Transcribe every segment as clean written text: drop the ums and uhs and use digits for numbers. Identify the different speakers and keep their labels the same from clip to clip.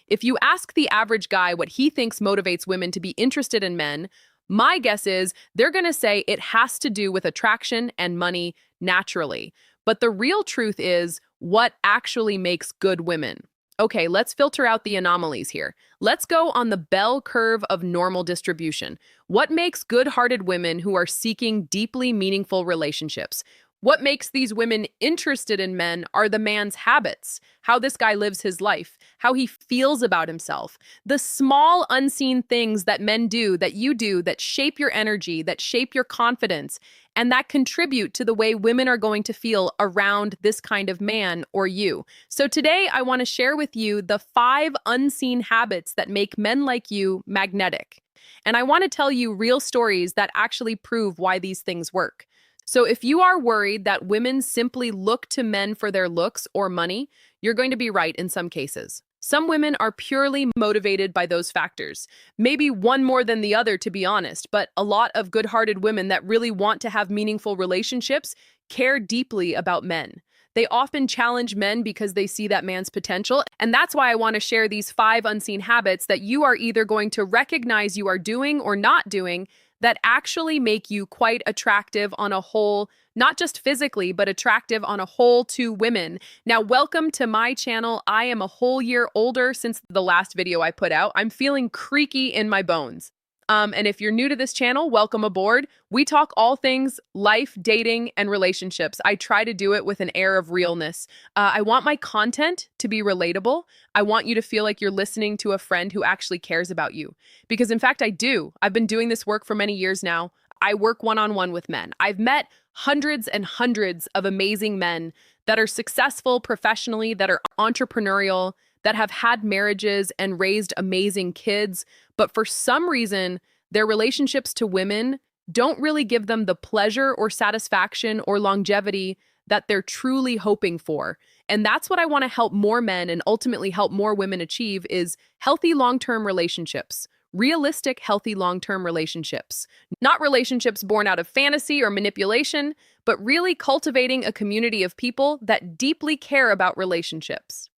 Speaker 1: If you ask the average guy what he thinks motivates women to be interested in men, my guess is they're going to say it has to do with attraction and money naturally. But the real truth is what actually makes good women. Okay, let's filter out the anomalies here. Let's go on the bell curve of normal distribution. What makes good-hearted women who are seeking deeply meaningful relationships? What makes these women interested in men are the man's habits, how this guy lives his life, how he feels about himself, the small unseen things that men do that shape your energy, that shape your confidence, and that contribute to the way women are going to feel around this kind of man or you. So today I want to share with you the 5 unseen habits that make men like you magnetic. And I want to tell you real stories that actually prove why these things work. So if you are worried that women simply look to men for their looks or money, you're going to be right in some cases. Some women are purely motivated by those factors. Maybe one more than the other, to be honest, but a lot of good-hearted women that really want to have meaningful relationships care deeply about men. They often challenge men because they see that man's potential, and that's why I want to share these 5 unseen habits that you are either going to recognize you are doing or not doing that actually make you quite attractive on a whole, not just physically, but attractive on a whole to women. Now, welcome to my channel. I am a whole year older since the last video I put out. I'm feeling creaky in my bones. And if you're new to this channel, welcome aboard. We talk all things life, dating, and relationships. I try to do it with an air of realness. I want my content to be relatable. I want you to feel like you're listening to a friend who actually cares about you. Because in fact, I do. I've been doing this work for many years now. I work one-on-one with men. I've met hundreds and hundreds of amazing men that are successful professionally, that are entrepreneurial, that have had marriages and raised amazing kids, but for some reason, their relationships to women don't really give them the pleasure or satisfaction or longevity that they're truly hoping for. And that's what I want to help more men and ultimately help more women achieve is healthy long-term relationships. Realistic, healthy long-term relationships. Not relationships born out of fantasy or manipulation, but really cultivating a community of people that deeply care about relationships.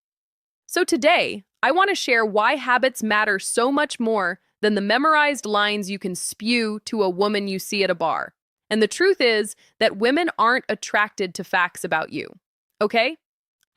Speaker 1: So today, I want to share why habits matter so much more than the memorized lines you can spew to a woman you see at a bar. And the truth is that women aren't attracted to facts about you, okay?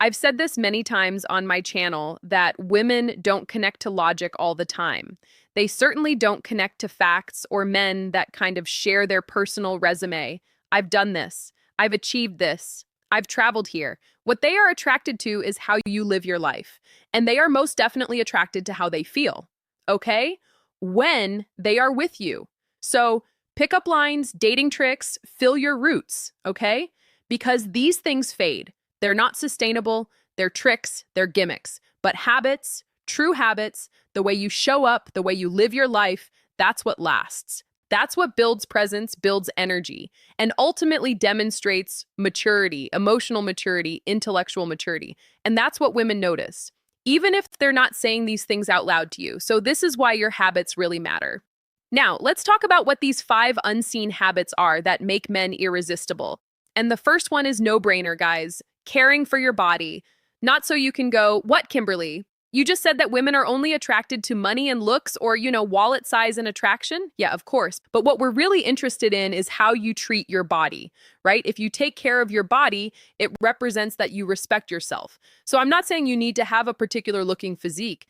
Speaker 1: I've said this many times on my channel that women don't connect to logic all the time. They certainly don't connect to facts or men that kind of share their personal resume. I've done this. I've achieved this. I've traveled here. What they are attracted to is how you live your life. And they are most definitely attracted to how they feel, okay? When they are with you. So pickup lines, dating tricks, fill your roots, okay? Because these things fade. They're not sustainable. They're tricks. They're gimmicks. But habits, true habits, the way you show up, the way you live your life, that's what lasts. That's what builds presence, builds energy, and ultimately demonstrates maturity, emotional maturity, intellectual maturity. And that's what women notice, even if they're not saying these things out loud to you. So this is why your habits really matter. Now, let's talk about what these 5 unseen habits are that make men irresistible. And the first one is no-brainer, guys. Caring for your body. Not so you can go, what, Kimberly? You just said that women are only attracted to money and looks or, wallet size and attraction? Yeah, of course. But what we're really interested in is how you treat your body, right? If you take care of your body, it represents that you respect yourself. So I'm not saying you need to have a particular looking physique.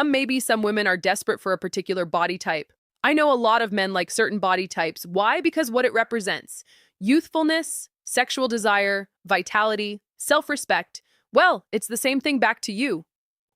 Speaker 1: Maybe some women are desperate for a particular body type. I know a lot of men like certain body types. Why? Because what it represents. Youthfulness, sexual desire, vitality, self-respect. Well, it's the same thing back to you.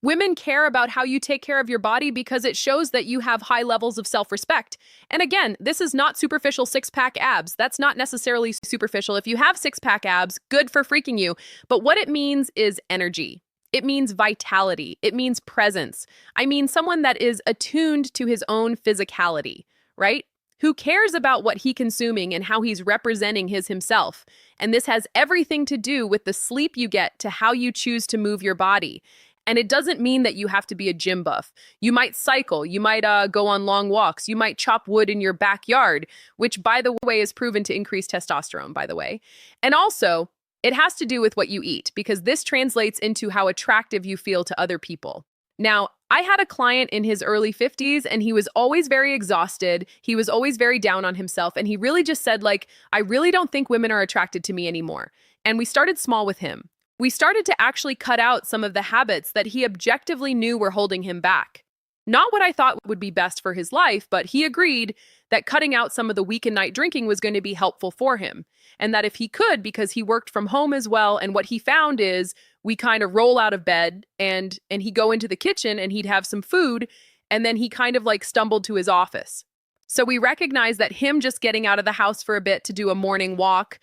Speaker 1: Women care about how you take care of your body because it shows that you have high levels of self-respect. And again, this is not superficial six-pack abs. That's not necessarily superficial. If you have six-pack abs, good for freaking you. But what it means is energy. It means vitality. It means presence. I mean, someone that is attuned to his own physicality, right? Who cares about what he's consuming and how he's representing himself. And this has everything to do with the sleep you get to how you choose to move your body. And it doesn't mean that you have to be a gym buff. You might cycle, you might go on long walks, you might chop wood in your backyard, which, by the way, is proven to increase testosterone, by the way. And also, it has to do with what you eat, because this translates into how attractive you feel to other people. Now, I had a client in his early 50s and he was always very exhausted. He was always very down on himself. And he really just said, like, I really don't think women are attracted to me anymore. And we started small with him. We started to actually cut out some of the habits that he objectively knew were holding him back. Not what I thought would be best for his life, but he agreed that cutting out some of the weekend night drinking was going to be helpful for him. And that if he could, because he worked from home as well, and what he found is we kind of roll out of bed and he'd go into the kitchen and he'd have some food, and then he kind of like stumbled to his office. So we recognized that him just getting out of the house for a bit to do a morning walk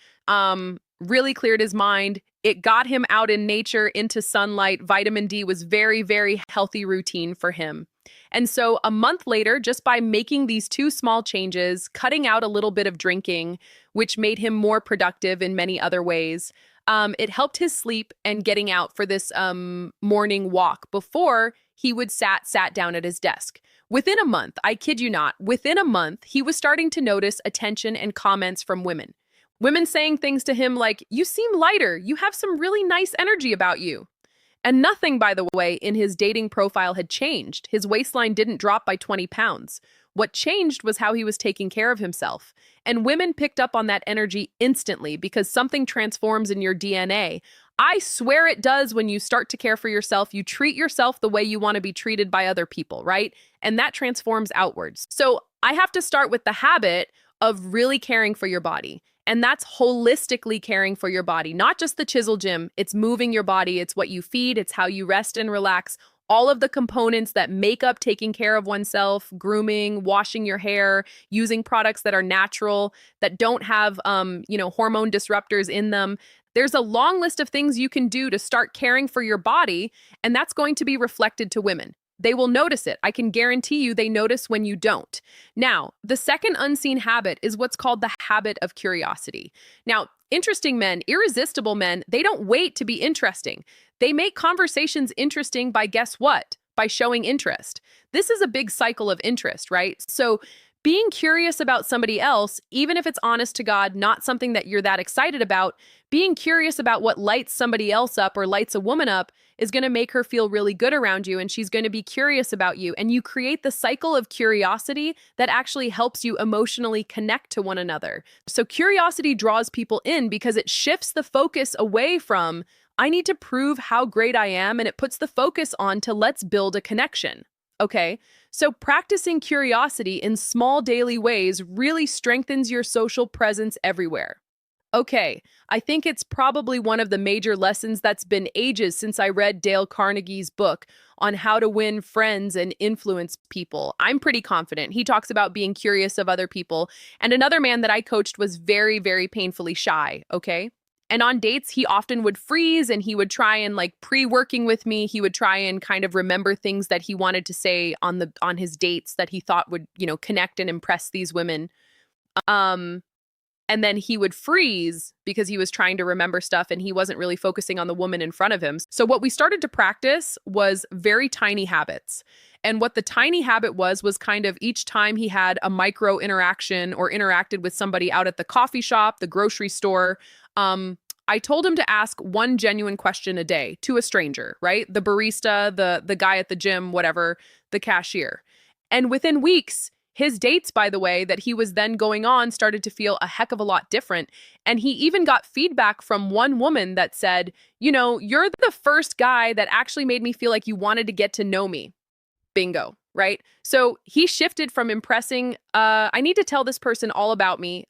Speaker 1: really cleared his mind. It got him out in nature into sunlight. Vitamin D was very, very healthy routine for him. And so a month later, just by making these two small changes, cutting out a little bit of drinking, which made him more productive in many other ways, it helped his sleep and getting out for this morning walk before he would sat down at his desk. Within a month, I kid you not, within a month, he was starting to notice attention and comments from women. Women saying things to him like, "You seem lighter. You have some really nice energy about you." And nothing, by the way, in his dating profile had changed. His waistline didn't drop by 20 pounds. What changed was how he was taking care of himself. And women picked up on that energy instantly because something transforms in your DNA. I swear it does when you start to care for yourself. You treat yourself the way you want to be treated by other people, right? And that transforms outwards. So I have to start with the habit of really caring for your body. And that's holistically caring for your body, not just the chisel gym. It's moving your body. It's what you feed. It's how you rest and relax. All of the components that make up taking care of oneself, grooming, washing your hair, using products that are natural, that don't have, hormone disruptors in them. There's a long list of things you can do to start caring for your body, and that's going to be reflected to women. They will notice it. I can guarantee you they notice when you don't. Now, the second unseen habit is what's called the habit of curiosity. Now, interesting men, irresistible men, they don't wait to be interesting. They make conversations interesting by guess what? By showing interest. This is a big cycle of interest, right? So being curious about somebody else, even if it's honest to God, not something that you're that excited about, being curious about what lights somebody else up or lights a woman up is going to make her feel really good around you, and she's going to be curious about you. And you create the cycle of curiosity that actually helps you emotionally connect to one another. So curiosity draws people in because it shifts the focus away from, I need to prove how great I am, and it puts the focus on to let's build a connection. Okay, so practicing curiosity in small daily ways really strengthens your social presence everywhere. Okay, I think it's probably one of the major lessons that's been ages since I read Dale Carnegie's book on how to win friends and influence people. I'm pretty confident. He talks about being curious of other people. And another man that I coached was very, very painfully shy, okay? And on dates, he often would freeze and he would try and like pre-working with me. He would try and kind of remember things that he wanted to say on his dates that he thought would, connect and impress these women. And then he would freeze because he was trying to remember stuff and he wasn't really focusing on the woman in front of him. So what we started to practice was very tiny habits. And what the tiny habit was kind of each time he had a micro interaction or interacted with somebody out at the coffee shop, the grocery store, I told him to ask one genuine question a day to a stranger, right? The barista, the guy at the gym, whatever, the cashier. And within weeks, his dates, by the way, that he was then going on started to feel a heck of a lot different. And he even got feedback from one woman that said, you're the first guy that actually made me feel like you wanted to get to know me. Bingo, right? So he shifted from impressing, I need to tell this person all about me,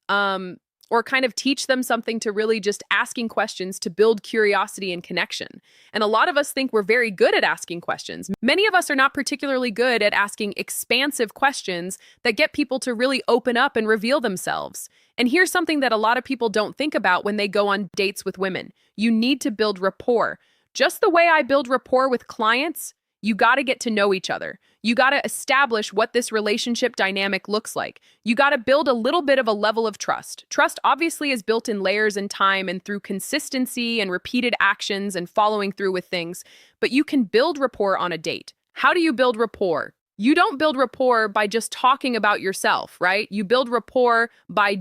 Speaker 1: or kind of teach them something, to really just asking questions to build curiosity and connection. And a lot of us think we're very good at asking questions. Many of us are not particularly good at asking expansive questions that get people to really open up and reveal themselves. And here's something that a lot of people don't think about when they go on dates with women. You need to build rapport. Just the way I build rapport with clients, you got to get to know each other. You got to establish what this relationship dynamic looks like. You got to build a little bit of a level of trust. Trust obviously is built in layers and time and through consistency and repeated actions and following through with things. But you can build rapport on a date. How do you build rapport? You don't build rapport by just talking about yourself, right? You build rapport by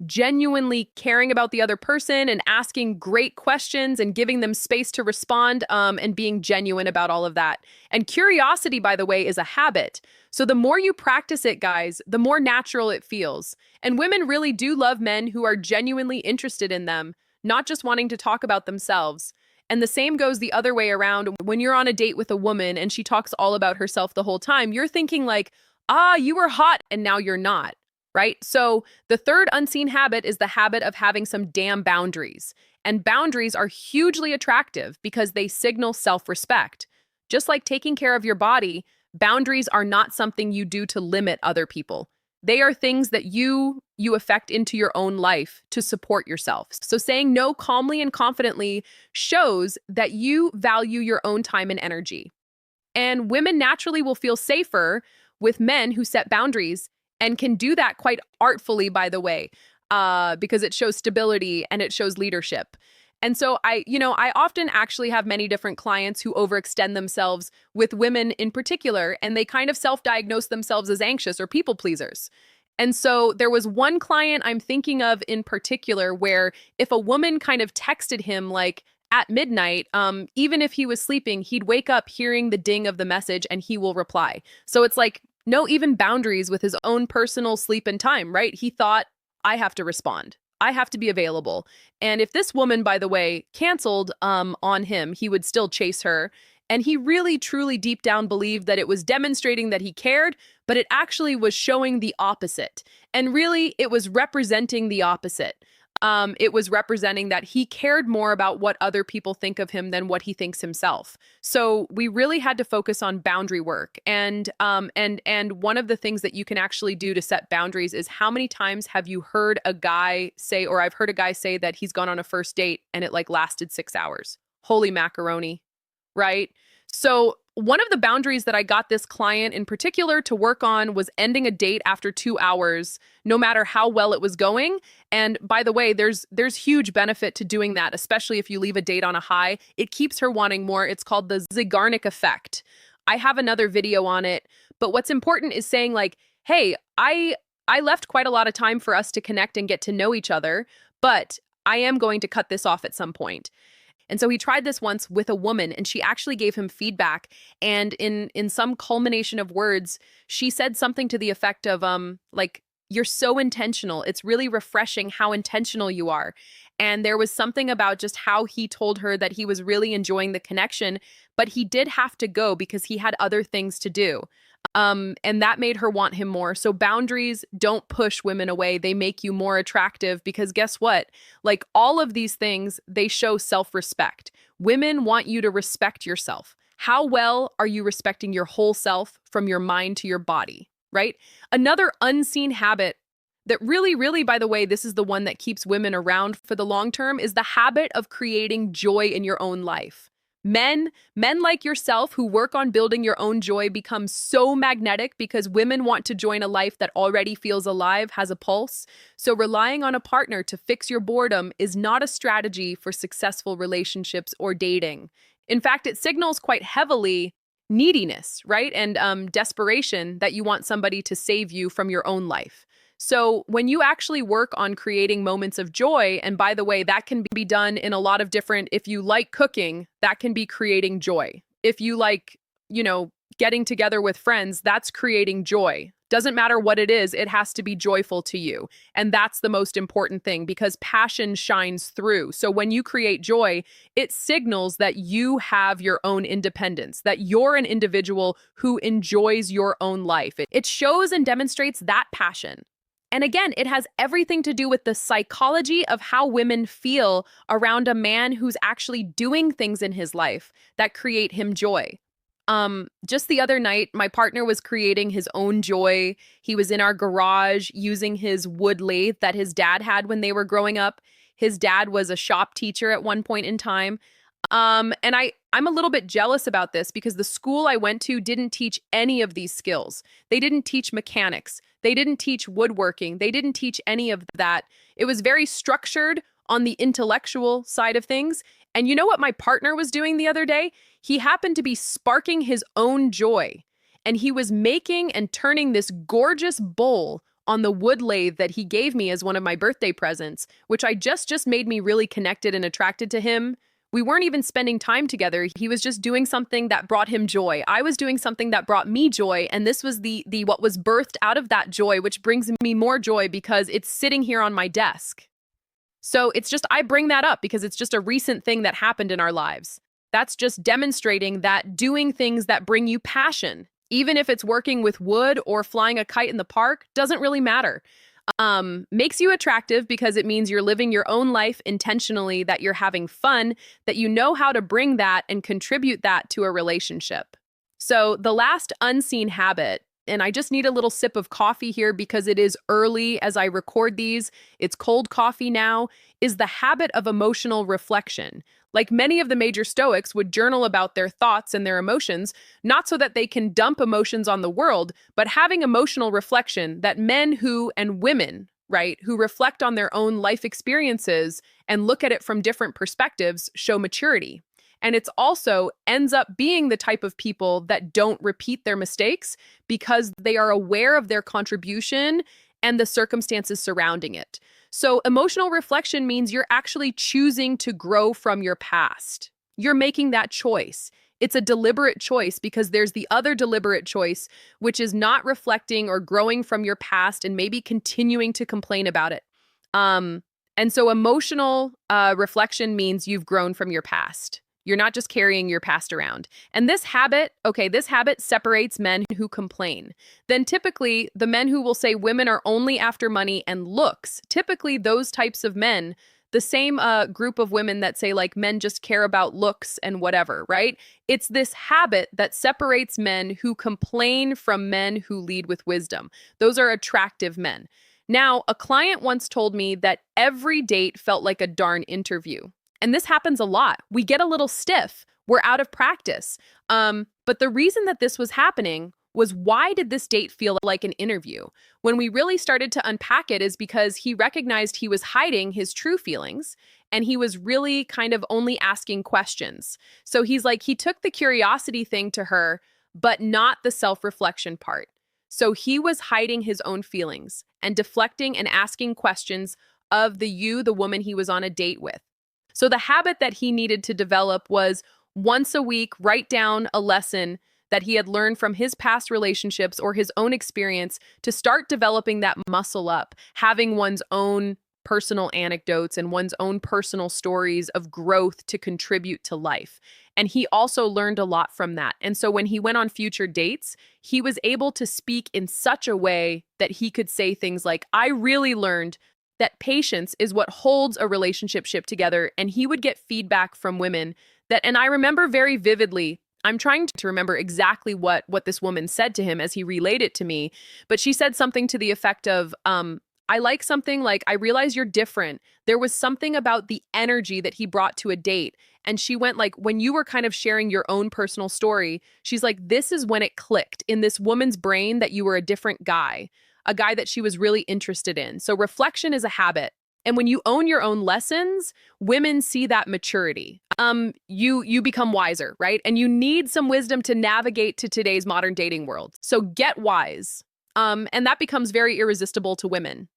Speaker 1: genuinely caring about the other person and asking great questions and giving them space to respond, and being genuine about all of that. And curiosity, by the way, is a habit. So the more you practice it, guys, the more natural it feels. And women really do love men who are genuinely interested in them, not just wanting to talk about themselves. And the same goes the other way around. When you're on a date with a woman and she talks all about herself the whole time, you're thinking like, you were hot and now you're not, right? So the third unseen habit is the habit of having some damn boundaries. And boundaries are hugely attractive because they signal self-respect. Just like taking care of your body, boundaries are not something you do to limit other people. They are things that you affect into your own life to support yourself. So saying no calmly and confidently shows that you value your own time and energy. And women naturally will feel safer with men who set boundaries and can do that quite artfully, by the way, because it shows stability and it shows leadership. And so I often actually have many different clients who overextend themselves with women in particular, and they kind of self-diagnose themselves as anxious or people pleasers. And so there was one client I'm thinking of in particular where if a woman kind of texted him like at midnight, even if he was sleeping, he'd wake up hearing the ding of the message and he will reply. So it's like no even boundaries with his own personal sleep and time, right? He thought, I have to respond. I have to be available. And if this woman, by the way, canceled on him, he would still chase her. And he really, truly, deep down believed that it was demonstrating that he cared, but it actually was showing the opposite. And really, it was representing the opposite. It was representing that he cared more about what other people think of him than what he thinks himself. So we really had to focus on boundary work. And one of the things that you can actually do to set boundaries is how many times have you heard a guy say, or I've heard a guy say that he's gone on a first date and it like lasted 6 hours. Holy macaroni, right? So one of the boundaries that I got this client in particular to work on was ending a date after 2 hours, no matter how well it was going. And by the way, there's huge benefit to doing that, especially if you leave a date on a high. It keeps her wanting more. It's called the Zeigarnik effect. I have another video on it, but what's important is saying like, hey, I left quite a lot of time for us to connect and get to know each other, but I am going to cut this off at some point. And so he tried this once with a woman and she actually gave him feedback. And in some culmination of words, she said something to the effect of, like, you're so intentional. It's really refreshing how intentional you are. And there was something about just how he told her that he was really enjoying the connection, but he did have to go because he had other things to do. And that made her want him more. So boundaries don't push women away. They make you more attractive because guess what? Like all of these things, they show self-respect. Women want you to respect yourself. How well are you respecting your whole self from your mind to your body, right? Another unseen habit that really, by the way, this is the one that keeps women around for the long term, is the habit of creating joy in your own life. Men like yourself who work on building your own joy become so magnetic because women want to join a life that already feels alive, has a pulse. So relying on a partner to fix your boredom is not a strategy for successful relationships or dating. In fact, it signals quite heavily neediness, right? And desperation that you want somebody to save you from your own life. So when you actually work on creating moments of joy, and by the way, that can be done in a lot of different, if you like cooking, that can be creating joy. If you like, getting together with friends, that's creating joy. Doesn't matter what it is, it has to be joyful to you. And that's the most important thing because passion shines through. So when you create joy, it signals that you have your own independence, that you're an individual who enjoys your own life. It shows and demonstrates that passion. And again, it has everything to do with the psychology of how women feel around a man who's actually doing things in his life that create him joy. Just the other night, my partner was creating his own joy. He was in our garage using his wood lathe that his dad had when they were growing up. His dad was a shop teacher at one point in time. And I'm a little bit jealous about this because the school I went to didn't teach any of these skills. They didn't teach mechanics. They didn't teach woodworking. They didn't teach any of that. It was very structured on the intellectual side of things. And you know what my partner was doing the other day? He happened to be sparking his own joy. And he was making and turning this gorgeous bowl on the wood lathe that he gave me as one of my birthday presents, which I just made me really connected and attracted to him. We weren't even spending time together. He was just doing something that brought him joy. I was doing something that brought me joy, and this was the what was birthed out of that joy, which brings me more joy because it's sitting here on my desk. So it's just, I bring that up because it's just a recent thing that happened in our lives. That's just demonstrating that doing things that bring you passion, even if it's working with wood or flying a kite in the park, doesn't really matter. Makes you attractive because it means you're living your own life intentionally, that you're having fun, that you know how to bring that and contribute that to a relationship. So the last unseen habit, and I just need a little sip of coffee here because it is early as I record these, it's cold coffee now, is the habit of emotional reflection. Like many of the major Stoics would journal about their thoughts and their emotions, not so that they can dump emotions on the world, but having emotional reflection that men who, and women, right, who reflect on their own life experiences and look at it from different perspectives show maturity. And it's also ends up being the type of people that don't repeat their mistakes because they are aware of their contribution and the circumstances surrounding it. So emotional reflection means you're actually choosing to grow from your past. You're making that choice. It's a deliberate choice because there's the other deliberate choice, which is not reflecting or growing from your past and maybe continuing to complain about it. And so emotional reflection means you've grown from your past. You're not just carrying your past around. And this habit separates men who complain. Then typically, the men who will say women are only after money and looks, typically those types of men, the same group of women that say like men just care about looks and whatever, right? It's this habit that separates men who complain from men who lead with wisdom. Those are attractive men. Now, a client once told me that every date felt like a darn interview. And this happens a lot. We get a little stiff. We're out of practice. But the reason that this was happening was, why did this date feel like an interview? When we really started to unpack it is because he recognized he was hiding his true feelings and he was really kind of only asking questions. So he's like, he took the curiosity thing to her, but not the self-reflection part. So he was hiding his own feelings and deflecting and asking questions of the woman he was on a date with. So the habit that he needed to develop was once a week, write down a lesson that he had learned from his past relationships or his own experience to start developing that muscle up, having one's own personal anecdotes and one's own personal stories of growth to contribute to life. And he also learned a lot from that. And so when he went on future dates, he was able to speak in such a way that he could say things like, I really learned that patience is what holds a relationship together. And he would get feedback from women that, and I remember very vividly, I'm trying to remember exactly what this woman said to him as he relayed it to me, but she said something to the effect of, I like something like, I realize you're different. There was something about the energy that he brought to a date. And she went like, when you were kind of sharing your own personal story, she's like, this is when it clicked in this woman's brain that you were a different guy, a guy that she was really interested in. So reflection is a habit. And when you own your own lessons, women see that maturity. You become wiser, right? And you need some wisdom to navigate to today's modern dating world. So get wise. And that becomes very irresistible to women.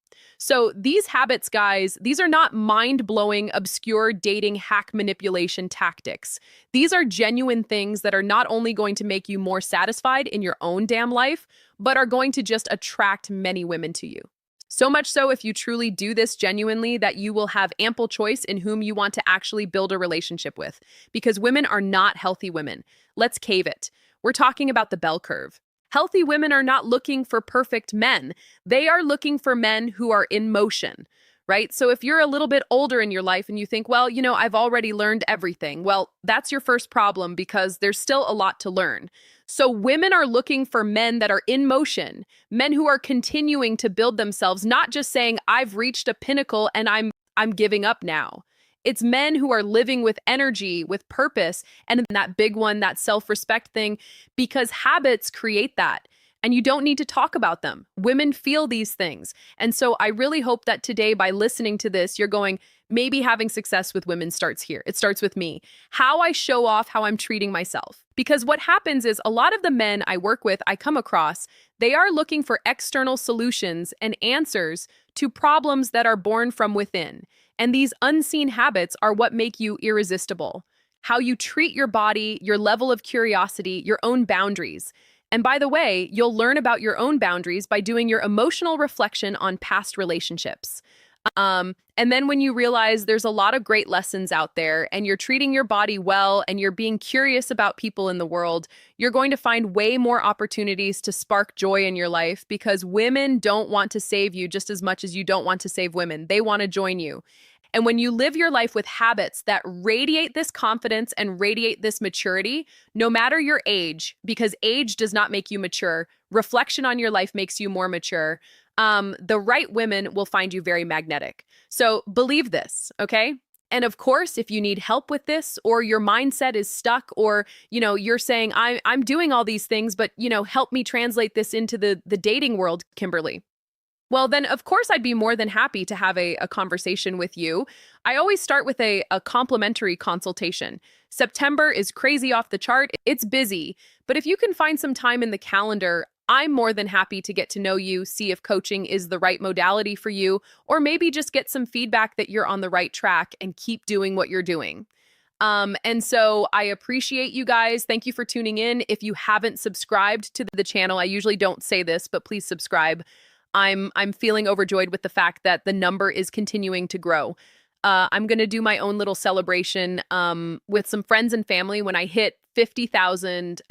Speaker 1: So these habits, guys, these are not mind-blowing, obscure dating hack manipulation tactics. These are genuine things that are not only going to make you more satisfied in your own damn life, but are going to just attract many women to you. So much so, if you truly do this genuinely, that you will have ample choice in whom you want to actually build a relationship with. Because women are not healthy women. Let's cave it. We're talking about the bell curve. Healthy women are not looking for perfect men. They are looking for men who are in motion, right? So if you're a little bit older in your life and you think, well, you know, I've already learned everything. Well, that's your first problem because there's still a lot to learn. So women are looking for men that are in motion, men who are continuing to build themselves, not just saying, I've reached a pinnacle and I'm giving up now. It's men who are living with energy, with purpose, and that big one, that self-respect thing, because habits create that. and you don't need to talk about them. Women feel these things. And so I really hope that today, by listening to this, you're going, maybe having success with women starts here. It starts with me. How I show off how I'm treating myself. Because what happens is a lot of the men I work with, I come across, they are looking for external solutions and answers to problems that are born from within. And these unseen habits are what make you irresistible. How you treat your body, your level of curiosity, your own boundaries. And by the way, you'll learn about your own boundaries by doing your emotional reflection on past relationships. And then when you realize there's a lot of great lessons out there and you're treating your body well and you're being curious about people in the world, you're going to find way more opportunities to spark joy in your life, because women don't want to save you just as much as you don't want to save women. They want to join you. And when you live your life with habits that radiate this confidence and radiate this maturity, no matter your age, because age does not make you mature, reflection on your life makes you more mature. The right women will find you very magnetic. So believe this, okay? And of course, if you need help with this, or your mindset is stuck, or, you're saying, I'm doing all these things, but, help me translate this into the dating world, Kimberly. Well, then, of course, I'd be more than happy to have a conversation with you. I always start with a complimentary consultation. September is crazy off the chart. It's busy. But if you can find some time in the calendar, I'm more than happy to get to know you, see if coaching is the right modality for you, or maybe just get some feedback that you're on the right track and keep doing what you're doing. And so I appreciate you guys. Thank you for tuning in. If you haven't subscribed to the channel, I usually don't say this, but please subscribe. I'm feeling overjoyed with the fact that the number is continuing to grow. I'm going to do my own little celebration with some friends and family when I hit 50,000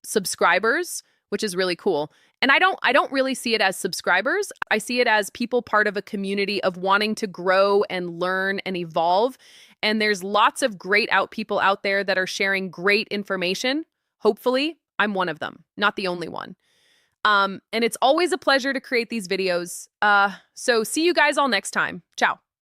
Speaker 1: subscribers, which is really cool. And I don't really see it as subscribers. I see it as people part of a community of wanting to grow and learn and evolve. And there's lots of great people out there that are sharing great information. Hopefully, I'm one of them, not the only one. And it's always a pleasure to create these videos. So see you guys all next time. Ciao.